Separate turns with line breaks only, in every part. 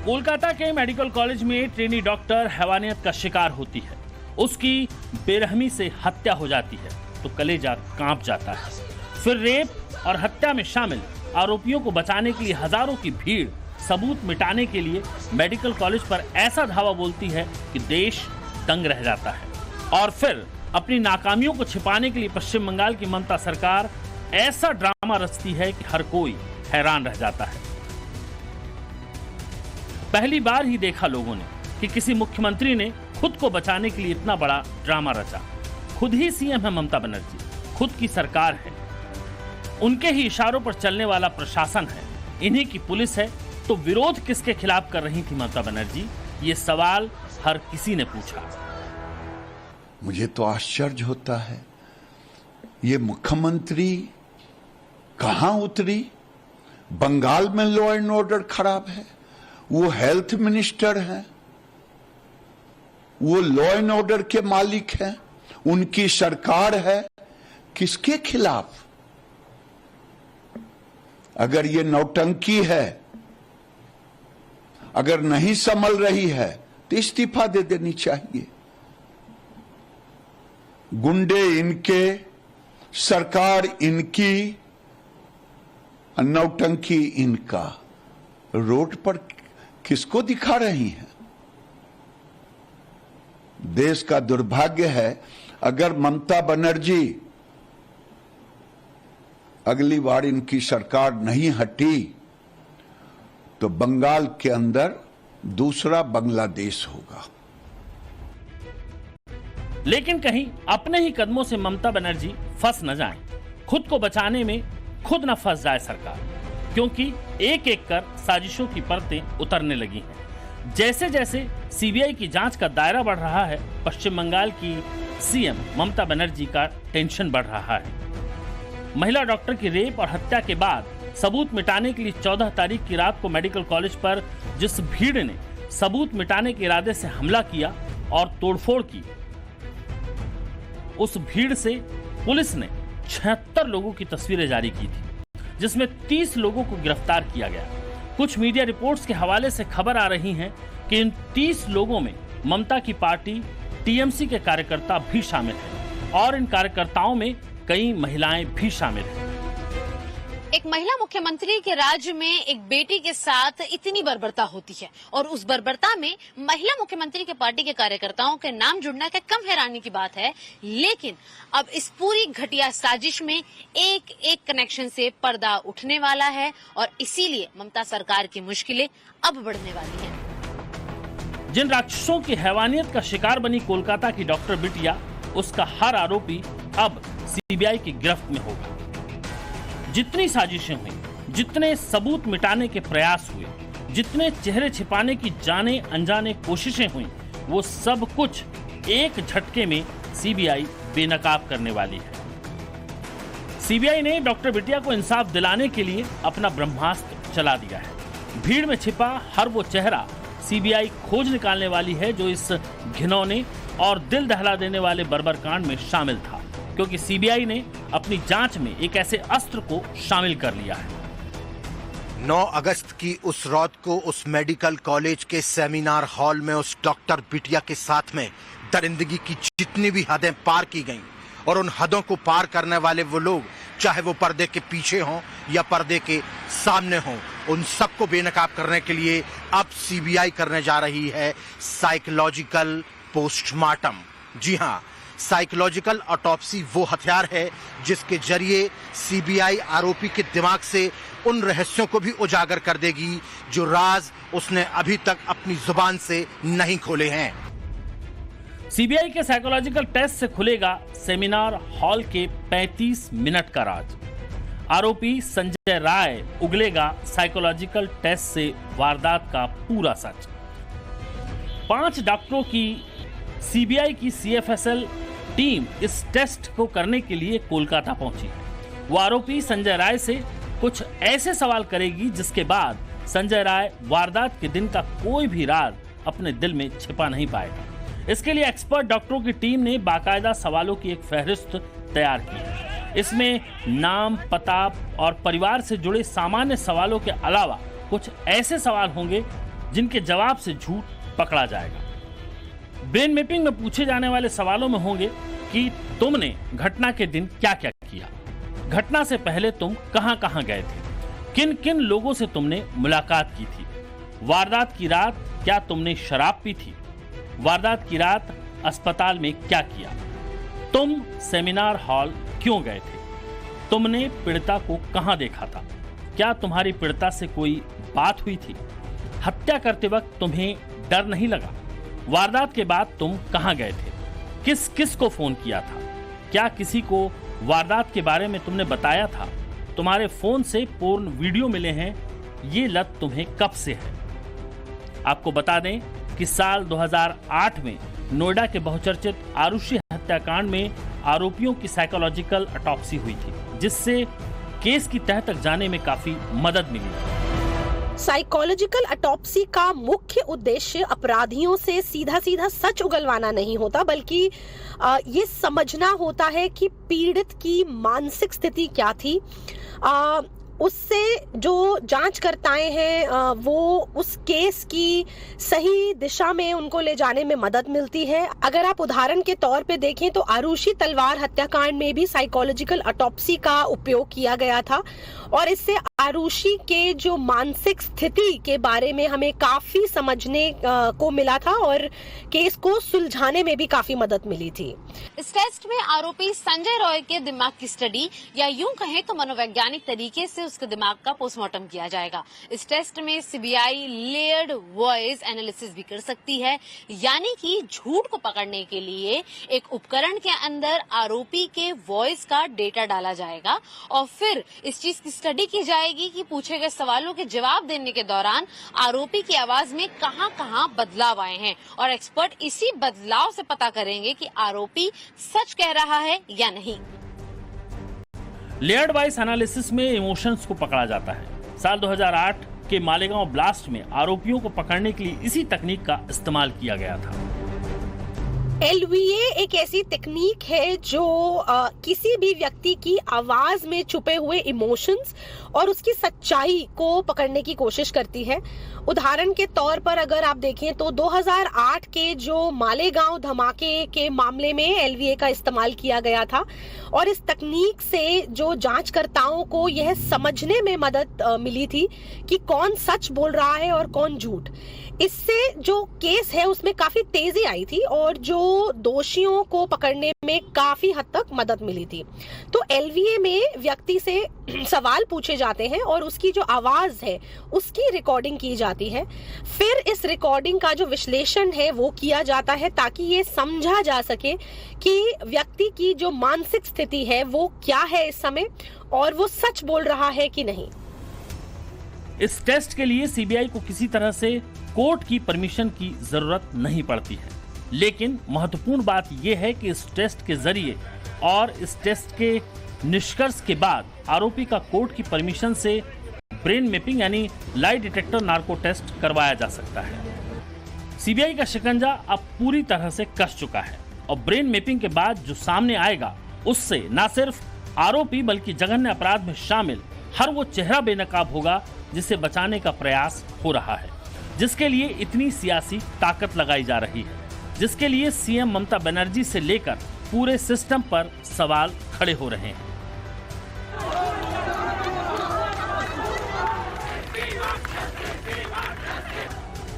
कोलकाता के medical college में trainee doctor हैवानियत का शिकार होती है। उसकी बेरहमी से हत्या हो जाती है तो कलेजा कांप जाता है। फिर रेप और हत्या में शामिल आरोपियों को बचाने के लिए हजारों की भीड़ सबूत मिटाने के लिए मेडिकल कॉलेज पर ऐसा धावा बोलती है कि देश दंग रह जाता है। और फिर अपनी नाकामियों को छिपाने के लिए पश्चिम बंगाल की ममता सरकार ऐसा ड्रामा रचती है कि हर कोई हैरान रह जाता है। पहली बार ही देखा लोगों ने कि किसी मुख्यमंत्री ने खुद को बचाने के लिए इतना बड़ा ड्रामा रचा। खुद ही सीएम है ममता बनर्जी, खुद की सरकार है, उनके ही इशारों पर चलने वाला प्रशासन है, इन्हीं की पुलिस है, तो विरोध किसके खिलाफ कर रही थी ममता बनर्जी? ये सवाल हर किसी ने पूछा।
मुझे तो आश्चर्य होता है, ये मुख्यमंत्री कहां उतरी? बंगाल में लॉ एंड ऑर्डर खराब है, वो हेल्थ मिनिस्टर हैं, वो लॉ एंड ऑर्डर के मालिक हैं, उनकी सरकार है, किसके खिलाफ? अगर ये नौटंकी है, अगर नहीं संभल रही है तो इस्तीफा दे देनी चाहिए। गुंडे इनके, सरकार इनकी, नौटंकी इनका। रोड पर किसको दिखा रही हैं? देश का दुर्भाग्य है, अगर ममता बनर्जी अगली बार इनकी सरकार नहीं हटी तो बंगाल के अंदर दूसरा बांग्लादेश होगा।
लेकिन कहीं अपने ही कदमों से ममता बनर्जी फंस न जाएं, खुद को बचाने में खुद न फंस जाए सरकार, क्योंकि एक एक कर साजिशों की परतें उतरने लगी हैं। जैसे जैसे सीबीआई की जांच का दायरा बढ़ रहा है, पश्चिम बंगाल की सीएम ममता बनर्जी का टेंशन बढ़ रहा है। महिला डॉक्टर की रेप और हत्या के बाद सबूत मिटाने के लिए 14 तारीख की रात को मेडिकल कॉलेज पर जिस भीड़ ने सबूत मिटाने के इरादे से हमला किया और तोड़फोड़ की, उस भीड़ से पुलिस ने 76 लोगों की तस्वीरें जारी की थी, जिसमें 30 लोगों को गिरफ्तार किया गया। कुछ मीडिया रिपोर्ट्स के हवाले से खबर आ रही है कि इन 30 लोगों में ममता की पार्टी टीएमसी के कार्यकर्ता भी शामिल हैं और इन कार्यकर्ताओं में कई महिलाएं भी शामिल हैं।
एक महिला मुख्यमंत्री के राज्य में एक बेटी के साथ इतनी बर्बरता होती है और उस बर्बरता में महिला मुख्यमंत्री के पार्टी के कार्यकर्ताओं के नाम जुड़ना क्या कम हैरानी की बात है। लेकिन अब इस पूरी घटिया साजिश में एक एक कनेक्शन से पर्दा उठने वाला है और इसीलिए ममता सरकार की मुश्किलें अब बढ़ने वाली हैं।
जिन राक्षसों की हैवानियत का शिकार बनी कोलकाता की डॉक्टर बिटिया, उसका हर आरोपी अब सीबीआई की गिरफ्त में होगा। जितनी साजिशें हुई, जितने सबूत मिटाने के प्रयास हुए, जितने चेहरे छिपाने की जाने अनजाने कोशिशें हुई, वो सब कुछ एक झटके में सीबीआई बेनकाब करने वाली है। सीबीआई ने डॉक्टर बिटिया को इंसाफ दिलाने के लिए अपना ब्रह्मास्त्र चला दिया है। भीड़ में छिपा हर वो चेहरा सीबीआई खोज निकालने वाली है जो इस घिनौने और दिल दहला देने वाले बर्बर कांड में शामिल था, क्योंकि सीबीआई ने अपनी जांच में एक ऐसे अस्त्र को शामिल कर लिया है।
9 अगस्त की उस रात को उस मेडिकल कॉलेज के सेमिनार हॉल में उस डॉक्टर बिटिया के साथ में दरिंदगी की जितनी भी हदें पार की गईं और उन हदों को पार करने वाले वो लोग, चाहे वो पर्दे के पीछे हों या पर्दे के सामने हों, उन सबको बेनकाब करने के लिए अब सीबीआई करने जा रही है साइकोलॉजिकल पोस्टमार्टम। जी हां, साइकोलॉजिकल ऑटोप्सी वो हथियार है जिसके जरिए सीबीआई आरोपी के दिमाग से उन रहस्यों को भी उजागर कर देगी जो राज उसने अभी तक अपनी जुबान से नहीं खोले हैं।
सीबीआई के साइकोलॉजिकल टेस्ट से खुलेगा सेमिनार हॉल के 35 मिनट का राज। आरोपी संजय राय उगलेगा साइकोलॉजिकल टेस्ट से वारदात का पूरा सच। 5 डॉक्टरों की सीबीआई की सीएफएसएल टीम इस टेस्ट को करने के लिए कोलकाता पहुंची है। वो आरोपी संजय राय से कुछ ऐसे सवाल करेगी जिसके बाद संजय राय वारदात के दिन का कोई भी राज अपने दिल में छिपा नहीं पाएगा। इसके लिए एक्सपर्ट डॉक्टरों की टीम ने बाकायदा सवालों की एक फहरिस्त तैयार की है। इसमें नाम, पता और परिवार से जुड़े सामान्य सवालों के अलावा कुछ ऐसे सवाल होंगे जिनके जवाब से झूठ पकड़ा जाएगा। ब्रेन मैपिंग में पूछे जाने वाले सवालों में होंगे कि तुमने घटना के दिन क्या क्या किया, घटना से पहले तुम कहां कहां गए थे, किन किन लोगों से तुमने मुलाकात की थी, वारदात की रात क्या तुमने शराब पी थी, वारदात की रात अस्पताल में क्या किया, तुम सेमिनार हॉल क्यों गए थे, तुमने पीड़िता को कहां देखा था, क्या तुम्हारी पीड़िता से कोई बात हुई थी, हत्या करते वक्त तुम्हें डर नहीं लगा, वारदात के बाद तुम कहां गए थे, किस किस को फोन किया था, क्या किसी को वारदात के बारे में तुमने बताया था, तुम्हारे फोन से पूर्ण वीडियो मिले हैं, ये लत तुम्हें कब से है। आपको बता दें कि साल 2008 में नोएडा के बहुचर्चित आरुषि हत्याकांड में आरोपियों की साइकोलॉजिकल ऑटोप्सी हुई थी, जिससे केस की तह तक जाने में काफी मदद मिली।
साइकोलॉजिकल ऑटोप्सी का मुख्य उद्देश्य अपराधियों से सीधा सीधा सच उगलवाना नहीं होता, बल्कि ये समझना होता है कि पीड़ित की मानसिक स्थिति क्या थी। उससे जो जांचकर्ताएं हैं वो उस केस की सही दिशा में उनको ले जाने में मदद मिलती है। अगर आप उदाहरण के तौर पे देखें तो आरुषि तलवार हत्याकांड में भी साइकोलॉजिकल ऑटोप्सी का उपयोग किया गया था और इससे आरुषि के जो मानसिक स्थिति के बारे में हमें काफी समझने को मिला था और केस को सुलझाने में भी काफी मदद मिली थी।
इस टेस्ट में आरोपी संजय रॉय के दिमाग की स्टडी या यूं कहें तो मनोवैज्ञानिक तरीके से उसके दिमाग का पोस्टमार्टम किया जाएगा। इस टेस्ट में सीबीआई लेयर्ड वॉइस एनालिसिस भी कर सकती है, यानी कि झूठ को पकड़ने के लिए एक उपकरण के अंदर आरोपी के वॉइस का डेटा डाला जाएगा और फिर इस चीज की स्टडी की जाएगी कि पूछे गए सवालों के जवाब देने के दौरान आरोपी की आवाज में कहां-कहां बदलाव आए हैं और एक्सपर्ट इसी बदलाव से पता करेंगे कि आरोपी सच कह रहा है या नहीं।
लेयर्ड वॉइस एनालिसिस में इमोशंस को पकड़ा जाता है। साल 2008 के मालेगांव ब्लास्ट में आरोपियों को पकड़ने के लिए इसी तकनीक का इस्तेमाल किया गया था।
LVA एक ऐसी तकनीक है जो किसी भी व्यक्ति की आवाज में छुपे हुए इमोशंस और उसकी सच्चाई को पकड़ने की कोशिश करती है। उदाहरण के तौर पर अगर आप देखें तो 2008 के जो मालेगांव धमाके के मामले में LVA का इस्तेमाल किया गया था और इस तकनीक से जो जांचकर्ताओं को यह समझने में मदद मिली थी कि कौन सच बोल रहा है और कौन झूठ। इससे जो केस है उसमें काफी तेजी आई थी और जो दोषियों को पकड़ने में काफी हद तक मदद मिली थी। तो LVA में व्यक्ति से सवाल पूछे जाते हैं और उसकी जो आवाज है उसकी रिकॉर्डिंग की जाती है। फिर इस रिकॉर्डिंग का जो विश्लेषण है वो किया जाता है ताकि ये समझा जा सके कि व्यक्ति की जो मानसिक स्थिति है वो क्या है इस समय और वो सच बोल रहा है कि नहीं।
इस टेस्ट के लिए सीबीआई को किसी तरह से कोर्ट की परमिशन की जरूरत नहीं पड़ती है, लेकिन महत्वपूर्ण बात यह है कि इस टेस्ट के जरिए और इस टेस्ट के निष्कर्ष के बाद आरोपी का कोर्ट की परमिशन से ब्रेन मैपिंग यानी लाई डिटेक्टर नार्को टेस्ट करवाया जा सकता है। सीबीआई का शिकंजा अब पूरी तरह से कस चुका है और ब्रेन मैपिंग के बाद जो सामने आएगा उससे न सिर्फ आरोपी बल्कि जघन्य अपराध में शामिल हर वो चेहरा बेनकाब होगा जिसे बचाने का प्रयास हो रहा है, जिसके लिए इतनी सियासी ताकत लगाई जा रही है, जिसके लिए सीएम ममता बनर्जी से लेकर पूरे सिस्टम पर सवाल खड़े हो रहे हैं।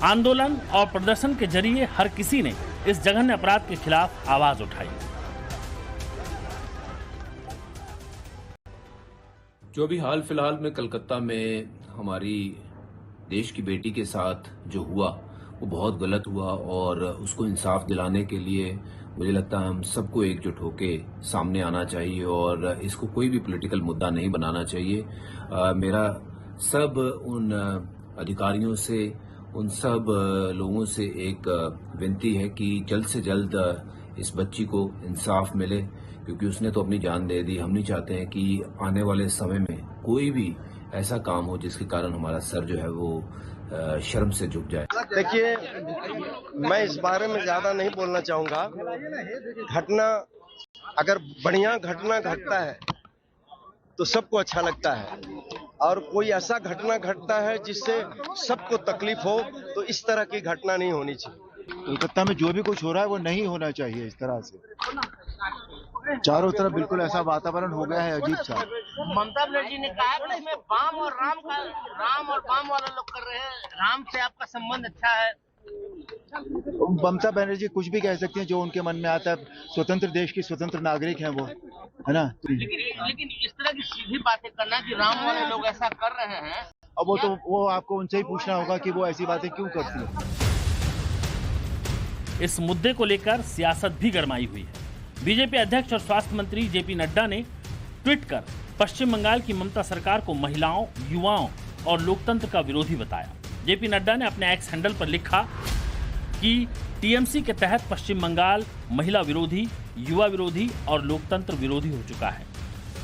आंदोलन और प्रदर्शन के जरिए हर किसी ने इस जघन्य अपराध के खिलाफ आवाज उठाई।
जो भी हाल फिलहाल में कलकत्ता में हमारी देश की बेटी के साथ जो हुआ वो बहुत गलत हुआ और उसको इंसाफ दिलाने के लिए मुझे लगता है हम सबको एकजुट होके सामने आना चाहिए और इसको कोई भी पॉलिटिकल मुद्दा नहीं बनाना चाहिए। मेरा सब उन अधिकारियों से उन सब लोगों से एक विनती है कि जल्द से जल्द इस बच्ची को इंसाफ मिले, क्योंकि उसने तो अपनी जान दे दी। हम नहीं चाहते हैं कि आने वाले समय में कोई भी ऐसा काम हो जिसके कारण हमारा सर जो है वो शर्म से झुक जाए।
देखिए, मैं इस बारे में ज्यादा नहीं बोलना चाहूंगा। घटना अगर बढ़िया घटना घटता है तो सबको अच्छा लगता है, और कोई ऐसा घटना घटता है जिससे सबको तकलीफ हो, तो इस तरह की घटना नहीं होनी चाहिए।
कोलकाता में जो भी कुछ हो रहा है वो नहीं होना चाहिए इस तरह से। चारों तरफ बिल्कुल ऐसा वातावरण हो गया है अजीब सा।
ममता बनर्जी ने कहा कि इसमें राम और बाम वाला लोग कर रहे हैं, राम से आपका संबंध अच्छा है।
ममता बनर्जी कुछ भी कह सकती हैं जो उनके मन में आता है, स्वतंत्र देश की स्वतंत्र नागरिक हैं वो, है ना।
लेकिन इस तरह की सीधी बातें करना कि राम वाले लोग ऐसा कर रहे हैं,
अब वो आपको उनसे ही पूछना होगा कि वो ऐसी बातें क्यों करती है।
इस मुद्दे को लेकर सियासत भी गरमाई हुई है। बीजेपी अध्यक्ष और स्वास्थ्य मंत्री जेपी नड्डा ने ट्वीट कर पश्चिम बंगाल की ममता सरकार को महिलाओं, युवाओं और लोकतंत्र का विरोधी बताया। जेपी नड्डा ने अपने एक्स हैंडल पर लिखा कि टीएमसी के तहत पश्चिम बंगाल महिला विरोधी, युवा विरोधी और लोकतंत्र विरोधी हो चुका है।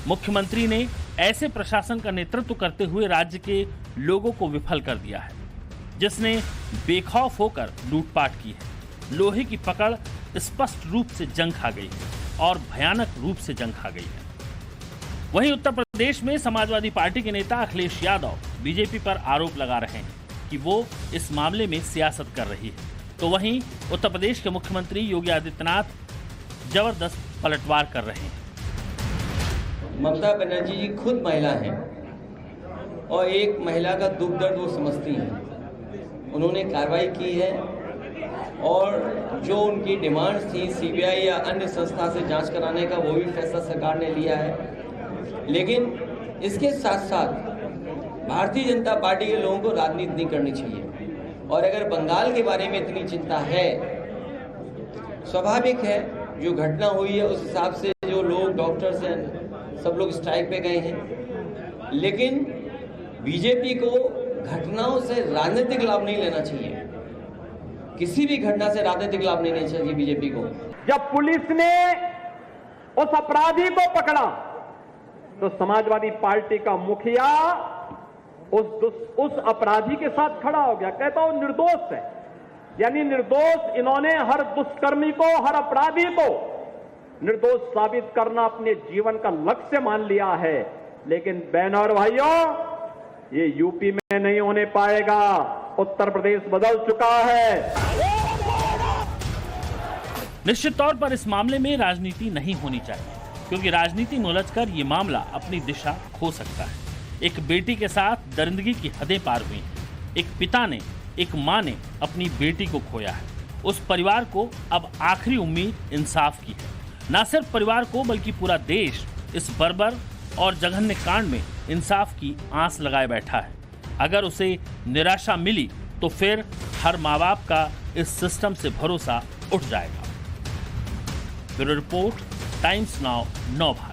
मुख्यमंत्री ने ऐसे प्रशासन का नेतृत्व करते हुए राज्य के लोगों को विफल कर दिया है, जिसने बेखौफ होकर लूटपाट की है। लोहे की पकड़ स्पष्ट रूप से जंग खा गई है और भयानक रूप से जंग खा गई है। वहीं उत्तर प्रदेश में समाजवादी पार्टी के नेता अखिलेश यादव बीजेपी पर आरोप लगा रहे हैं कि वो इस मामले में सियासत कर रही है, तो वहीं उत्तर प्रदेश के मुख्यमंत्री योगी आदित्यनाथ जबरदस्त पलटवार कर रहे हैं।
ममता बनर्जी जी खुद महिला हैं और एक महिला का दुख दर्द वो समझती हैं। उन्होंने कार्रवाई की है और जो उनकी डिमांड्स थी सीबीआई या अन्य संस्था से जांच कराने का, वो भी फैसला सरकार ने लिया है। लेकिन इसके साथ साथ भारतीय जनता पार्टी के लोगों को राजनीति नहीं करनी चाहिए। और अगर बंगाल के बारे में इतनी चिंता है, स्वाभाविक है जो घटना हुई है उस हिसाब से जो लोग डॉक्टर्स हैं सब लोग स्ट्राइक पे गए हैं, लेकिन बीजेपी को घटनाओं से राजनीतिक लाभ नहीं लेना चाहिए। किसी भी घटना से राजनीतिक लाभ नहीं लेना चाहिए बीजेपी को।
जब पुलिस ने उस अपराधी को पकड़ा तो समाजवादी पार्टी का मुखिया उस अपराधी के साथ खड़ा हो गया, कहता हूं निर्दोष है, यानी निर्दोष। इन्होंने हर दुष्कर्मी को, हर अपराधी को निर्दोष साबित करना अपने जीवन का लक्ष्य मान लिया है। लेकिन बहनों और भाइयों, ये यूपी में नहीं होने पाएगा। उत्तर प्रदेश बदल चुका है।
निश्चित तौर पर इस मामले में राजनीति नहीं होनी चाहिए, क्योंकि राजनीति में उलझकर ये मामला अपनी दिशा खो सकता है। एक बेटी के साथ दरिंदगी की हदें पार हुई हैं। एक पिता ने, एक मां ने अपनी बेटी को खोया है। उस परिवार को अब आखिरी उम्मीद इंसाफ की है। न सिर्फ परिवार को बल्कि पूरा देश इस बर्बर और जघन्य कांड में इंसाफ की आस लगाए बैठा है। अगर उसे निराशा मिली तो फिर हर माँ बाप का इस सिस्टम से भरोसा उठ जाएगा। ब्यूरो रिपोर्ट, टाइम्स नाउ, नव भारत।